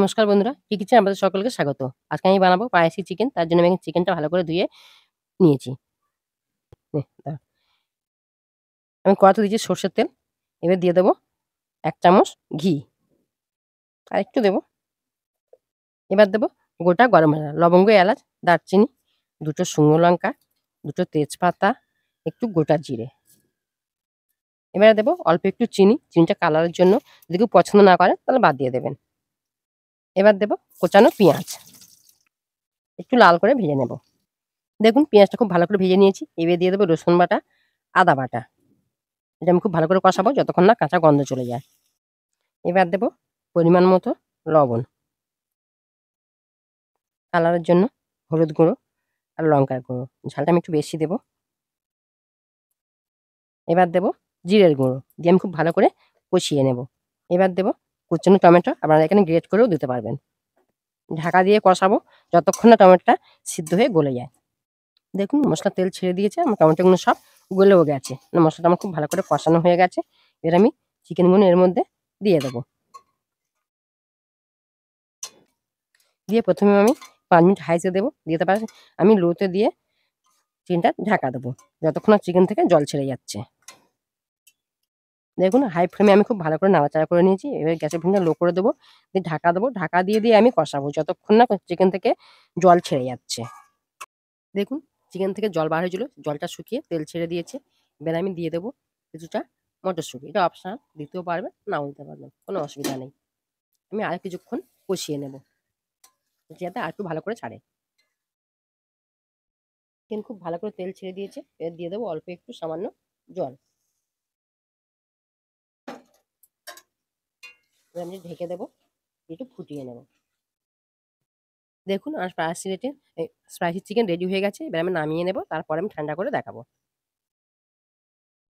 নমস্কার বন্ধুরা, কি কিচেনে আপনাদের সকলকে স্বাগত। আজকে আমি বানাবো স্পাইসি চিকেন। তার জন্য আমি চিকেনটা ভালো করে ধুয়ে নিয়েছি। দাঁড়াও। আমি কড়াতে দিয়েছি সর্ষের তেল। এবার দিয়ে দেবো ১ চামচ ঘি। আর একটু দেবো। এবার দেবো গোটা গরম মসলা, লবঙ্গ, এলাচ, দারচিনি, ২ টো শুকনো লঙ্কা, ২ টো তেজপাতা, একটু গোটা জিরে। এবারে দেবো অল্প একটু চিনি। চিনিটা কালারের জন্য। যদি কেউ পছন্দ না করেন তাহলে বাদ দিয়ে দেবেন। এবার দেবো কোচানো পেঁয়াজ। একটু লাল করে ভেজে নেব। দেখুন পেঁয়াজটা খুব ভালো করে ভেজে নিয়েছি। এবার দিয়ে দেবো রসুন বাটা, আদা বাটা। এটা আমি খুব ভালো করে কষাবো যতক্ষণ না কাঁচা গন্ধ চলে যায়। এবার দেবো পরিমাণ মতো লবণ, কালারের জন্য হলুদ গুঁড়ো আর লঙ্কার গুঁড়ো। ঝালটা আমি একটু বেশি দেবো। এবার দেবো জিরের গুঁড়ো দিয়ে আমি খুব ভালো করে কষিয়ে নেব। এবার দেবো কুচানো টমেটো, আপনারা এখানে গ্রেট করেও দিতে পারবেন। ঢাকা দিয়ে কষাবো যতক্ষণ না টমেটোটা সিদ্ধ হয়ে গলে যায়। দেখুন মশলা তেল ছেড়ে দিয়েছে, আমার টমেটোগুলো সব গলেও গেছে। মশলাটা আমার খুব ভালো করে কষানো হয়ে গেছে। এবার আমি চিকেনগুলো এর মধ্যে দিয়ে দেবো। দিয়ে প্রথমে আমি ৫ মিনিট হাইতে দেবো, দিতে পারি আমি লোতে দিয়ে চিকেনটা ঢাকা দেবো যতক্ষণ না চিকেন থেকে জল ছেড়ে যাচ্ছে। দেখুন হাই ফ্লেমে আমি খুব ভালো করে নাড়াচাড়া করে নিয়েছি। এবার গ্যাসের ফ্লেমটা লো করে দেবো, দিয়ে ঢাকা দেবো। ঢাকা দিয়ে আমি কষাবো যতক্ষণ না চিকেন থেকে জল ছেড়ে যাচ্ছে। দেখুন চিকেন থেকে জল বার হয়েছিল, জলটা শুকিয়ে তেল ছেড়ে দিয়েছে। এবার আমি দিয়ে দেবো কিছুটা মটরশুঁটি। এটা অপশনাল, দিতেও পারবেন নাও দিতে পারবেন, কোনো অসুবিধা নেই। আমি আর কিছুক্ষণ কষিয়ে নেব যাতে আর একটু ভালো করে ছাড়ে। চিকেন খুব ভালো করে তেল ছেড়ে দিয়েছে। এবার দিয়ে দেবো অল্প একটু সামান্য জল। এবার আমি ঢেকে দেবো, একটু ফুটিয়ে নেব। দেখুন আমার স্পাইসি চিকেন রেডি হয়ে গেছে। এবার আমি নামিয়ে নেব, তারপরে আমি ঠান্ডা করে দেখাবো।